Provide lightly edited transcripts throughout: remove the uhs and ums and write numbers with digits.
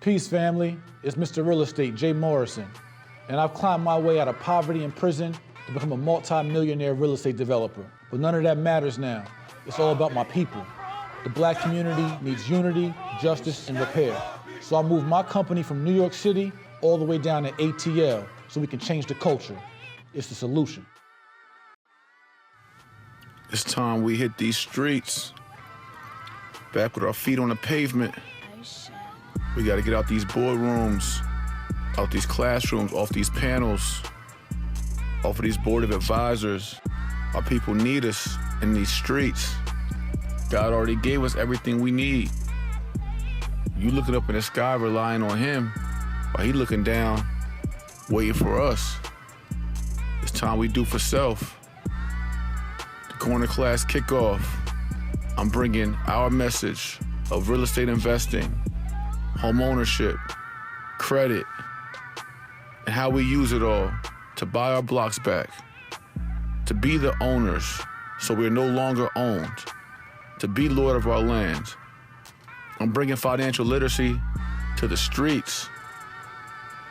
Peace, family. It's Mr. Real Estate, Jay Morrison. And I've climbed my way out of poverty and prison to become a multi-millionaire real estate developer. But none of that matters now. It's all about my people. The Black community needs unity, justice, and repair. So I moved my company from New York City all the way down to ATL so we can change the culture. It's the solution. It's time we hit these streets. Back with our feet on the pavement. We gotta get out these boardrooms, out these classrooms, off these panels, off of these board of advisors. Our people need us in these streets. God already gave us everything we need. You looking up in the sky, relying on him, while he looking down, waiting for us. It's time we do for self. The corner class kickoff. I'm bringing our message of real estate investing, home ownership, credit, and how we use it all to buy our blocks back, to be the owners so we're no longer owned, to be lord of our land. I'm bringing financial literacy to the streets.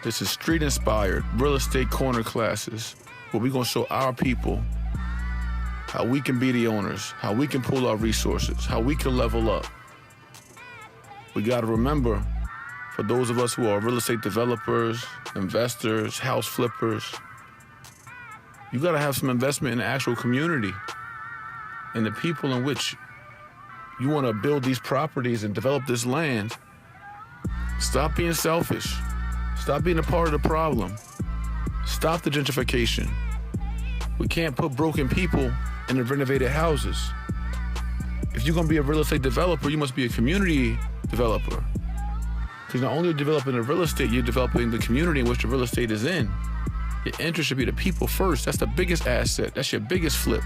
This is street-inspired real estate corner classes where we're gonna show our people how we can be the owners, how we can pool our resources, how we can level up. We gotta remember, for those of us who are real estate developers, investors, house flippers, you gotta have some investment in the actual community and the people in which you wanna build these properties and develop this land. Stop being selfish. Stop being a part of the problem. Stop the gentrification. We can't put broken people in the renovated houses. If you're gonna be a real estate developer, you must be a community developer. Because not only are you developing the real estate, you're developing the community in which the real estate is in. Your interest should be the people first. That's the biggest asset. That's your biggest flip.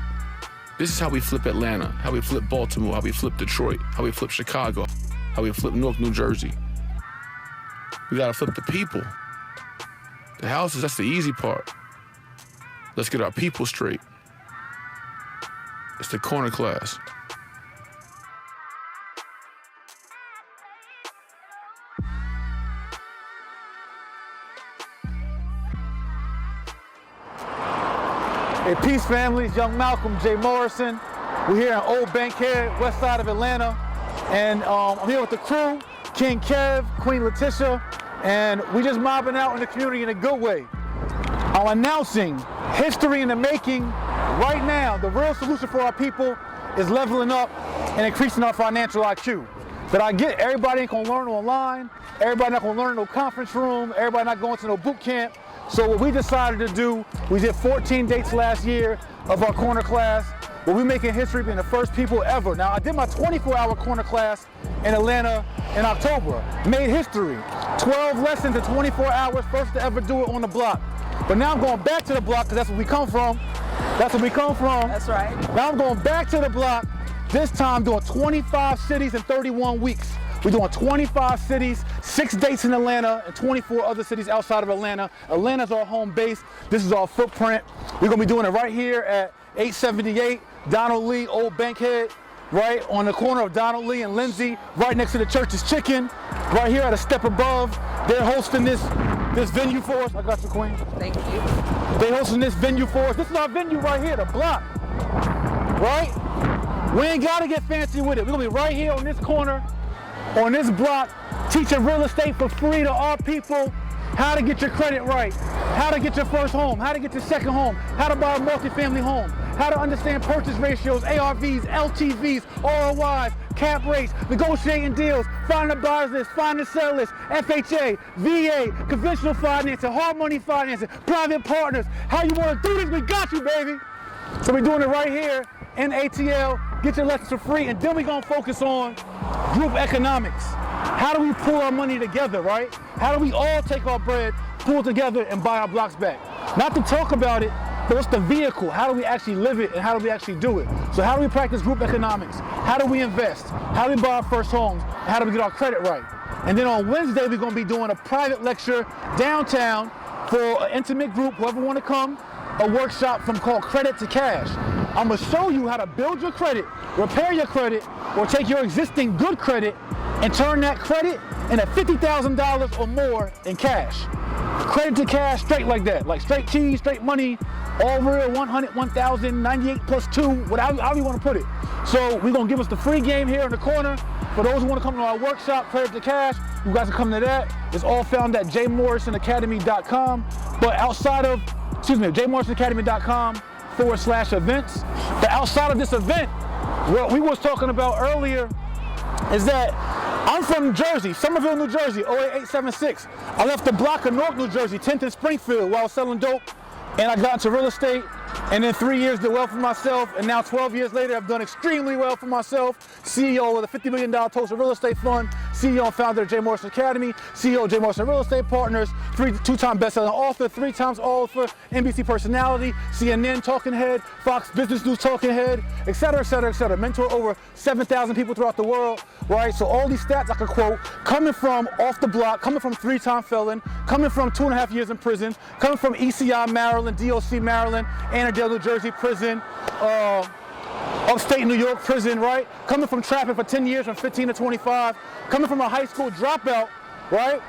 This is how we flip Atlanta, how we flip Baltimore, how we flip Detroit, how we flip Chicago, how we flip Newark, New Jersey. We gotta flip the people. The houses, that's the easy part. Let's get our people straight. It's the corner class. Hey, peace, family. It's Young Malcolm, Jay Morrison. We're here in Old Bankhead, west side of Atlanta. And I'm here with the crew, King Kev, Queen Letitia, and we just mobbing out in the community in a good way. I'm announcing history in the making right now. The real solution for our people is leveling up and increasing our financial IQ. But I get everybody ain't gonna learn online, everybody not gonna learn in no conference room, everybody not going to no boot camp. So what we decided to do, we did 14 dates last year of our corner class, where we're making history being the first people ever. Now I did my 24-hour corner class in Atlanta in October, made history. 12 lessons in 24 hours, first to ever do it on the block. But now I'm going back to the block because that's where we come from. That's where we come from. That's right. Now I'm going back to the block, this time doing 25 cities in 31 weeks. We're doing 25 cities, 6 dates in Atlanta, and 24 other cities outside of Atlanta. Atlanta's our home base. This is our footprint. We're gonna be doing it right here at 878 Donald Lee, Old Bankhead, right on the corner of Donald Lee and Lindsay, right next to the Church's Chicken, right here at a step above. They're hosting this venue for us. I got you, Queen. Thank you. They're hosting this venue for us. This is our venue right here, the block, right? We ain't gotta get fancy with it. We're gonna be right here on this corner, on this block, teaching real estate for free to our people, how to get your credit right, how to get your first home, how to get your second home, how to buy a multifamily home, how to understand purchase ratios, ARVs, LTVs, ROIs, cap rates, negotiating deals, finding a buyer's list, finding a sell list, FHA, VA, conventional financing, hard money financing, private partners. How you want to do this, we got you, baby. So we're doing it right here in ATL. Get your lessons for free, and then we're gonna focus on group economics. How do we pull our money together, right? How do we all take our bread, pull together, and buy our blocks back? Not to talk about it, but what's the vehicle? How do we actually live it, and how do we actually do it? So how do we practice group economics? How do we invest? How do we buy our first homes? How do we get our credit right? And then on Wednesday, we're gonna be doing a private lecture downtown for an intimate group, whoever wanna come, a workshop called Credit to Cash. I'm gonna show you how to build your credit, repair your credit, or take your existing good credit and turn that credit and at $50,000 or more in cash. Credit to cash, straight like that. Like straight cheese, straight money, all real, 100, 1,000, 98 plus 2, however you want to put it. So we're going to give us the free game here in the corner. For those who want to come to our workshop, credit to cash, you guys can come to that. It's all found at jmorrisonacademy.com. But outside of, jmorrisonacademy.com/events. The outside of this event, what we was talking about earlier is that I'm from Jersey, Somerville, New Jersey, 08876. I left the block of Newark, New Jersey, 10th and Springfield, while I was selling dope, and I got into real estate, and in 3 years did well for myself, and now 12 years later I've done extremely well for myself. CEO of the $50 million Tulsa Real Estate Fund, CEO and founder of J. Morrison Academy, CEO of J. Morrison Real Estate Partners, two-time best-selling author, 3 times author, NBC personality, CNN talking head, Fox Business News talking head, et cetera, et cetera, et cetera. Mentor over 7,000 people throughout the world, right? So all these stats I could quote, coming from off the block, coming from 3-time felon, coming from 2.5 years in prison, coming from ECI, Maryland, DOC, Maryland, Annandale, New Jersey prison, upstate New York prison, right? Coming from trapping for 10 years from 15 to 25, coming from a high school dropout, right?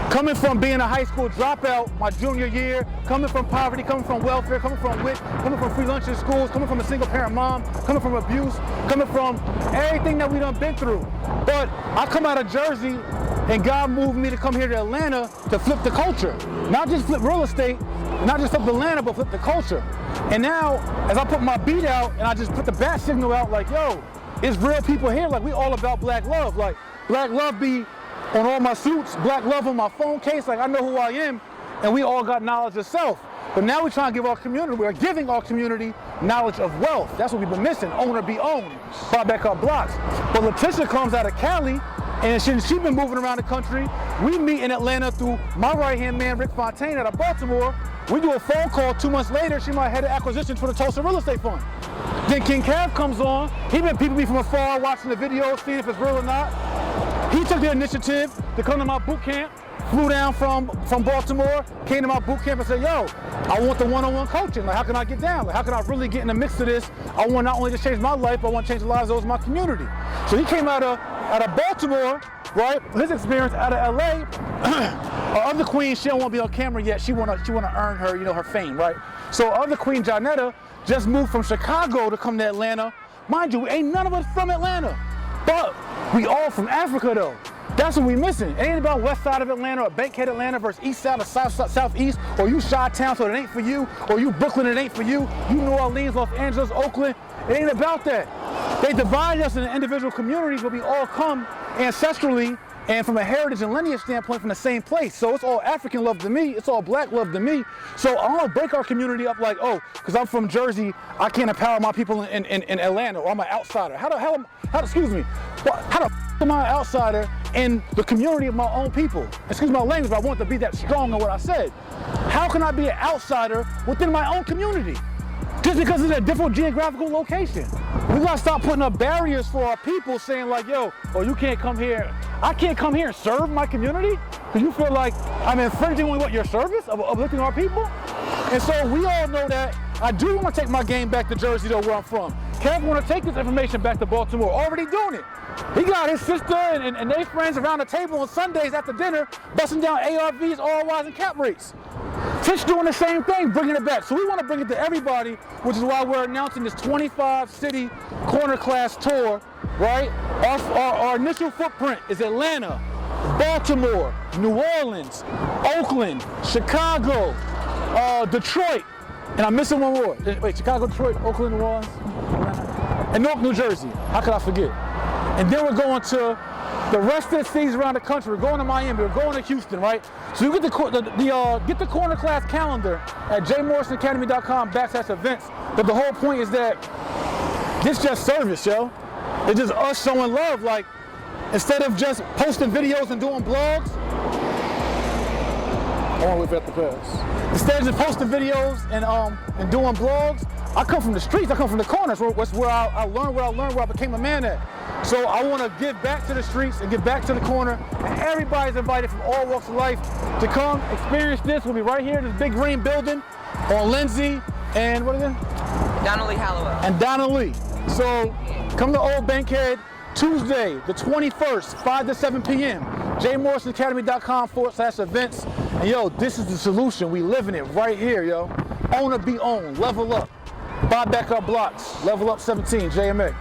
Coming from being a high school dropout my junior year, coming from poverty, coming from welfare, coming from WIC, coming from free lunch in schools, coming from a single parent mom, coming from abuse, coming from everything that we done been through. But I come out of Jersey and God moved me to come here to Atlanta to flip the culture. Not just flip real estate, not just flip Atlanta, but flip the culture. And now, as I put my beat out and I just put the bat signal out like, yo, it's real people here, like we all about black love. Like black love be on all my suits, black love on my phone case, like I know who I am, and we all got knowledge of self. But now we're trying to give our community, we're giving our community knowledge of wealth. That's what we've been missing, own or be owned, buy back our blocks. But Letitia comes out of Cali, and she's been moving around the country. We meet in Atlanta through my right-hand man, Rick Fontaine, out of Baltimore. We do a phone call 2 months later, she my head of acquisitions for the Tulsa Real Estate Fund. Then King Cav comes on, he been peeping me from afar, watching the video, seeing if it's real or not. He took the initiative to come to my boot camp, flew down from Baltimore, came to my boot camp and said, yo, I want the one-on-one coaching. Like, how can I get down? Like, how can I really get in the mix of this? I want not only to change my life, but I want to change the lives of those in my community. So he came out of Baltimore, right? His experience out of LA. Our other queen, she don't want to be on camera yet. She wanna earn her, her fame, right? So our other queen, Janetta, just moved from Chicago to come to Atlanta. Mind you, ain't none of us from Atlanta, but we all from Africa though. That's what we missing. It ain't about west side of Atlanta or Bankhead Atlanta versus east side or southeast, or you Chi-Town, so it ain't for you, or you Brooklyn, it ain't for you, you New Orleans, Los Angeles, Oakland. It ain't about that. They divide us into individual communities, but we all come ancestrally and from a heritage and lineage standpoint from the same place. So it's all African love to me, it's all black love to me. So I don't break our community up like, oh, because I'm from Jersey, I can't empower my people in Atlanta, or I'm an outsider. How the am I an outsider in the community of my own people? Excuse my language, but I want to be that strong in what I said. How can I be an outsider within my own community? Just because it's a different geographical location. We gotta stop putting up barriers for our people saying like, yo, oh, you can't come here. I can't come here and serve my community? Because you feel like I'm infringing on what your service of uplifting our people? And so we all know that I do want to take my game back to Jersey though, where I'm from. Kev want to take this information back to Baltimore, already doing it. He got his sister and their friends around the table on Sundays after dinner, busting down ARVs, ROIs, and cap rates. Tish doing the same thing, bringing it back. So we want to bring it to everybody, which is why we're announcing this 25-city corner class tour, right? Our initial footprint is Atlanta, Baltimore, New Orleans, Oakland, Chicago, Detroit, and I'm missing one more. Wait, Chicago, Detroit, Oakland, New Orleans, Atlanta, and Newark, New Jersey. How could I forget? And then we're going to the rest of the cities around the country. We're going to Miami, we're going to Houston, right? So you get the corner class calendar at jmorrisonacademy.com/events. But the whole point is that this just service, yo. It's just us showing love. Like, instead of just posting videos and doing blogs, I want to whip at the pass. Instead of just posting videos and doing blogs, I come from the streets, I come from the corners. That's where I learned what I learned, where I became a man at. So I want to give back to the streets and give back to the corner. And everybody's invited from all walks of life to come experience this. We'll be right here in this big green building on Lindsay and what again? Donnelly Hallowell. And Donnelly. So come to Old Bankhead Tuesday, the 21st, 5 to 7 p.m. jmorrisonacademy.com/events. And yo, this is the solution. We living it right here, yo. Own or be owned. Level up. Buy back our blocks. Level up 17, JMA.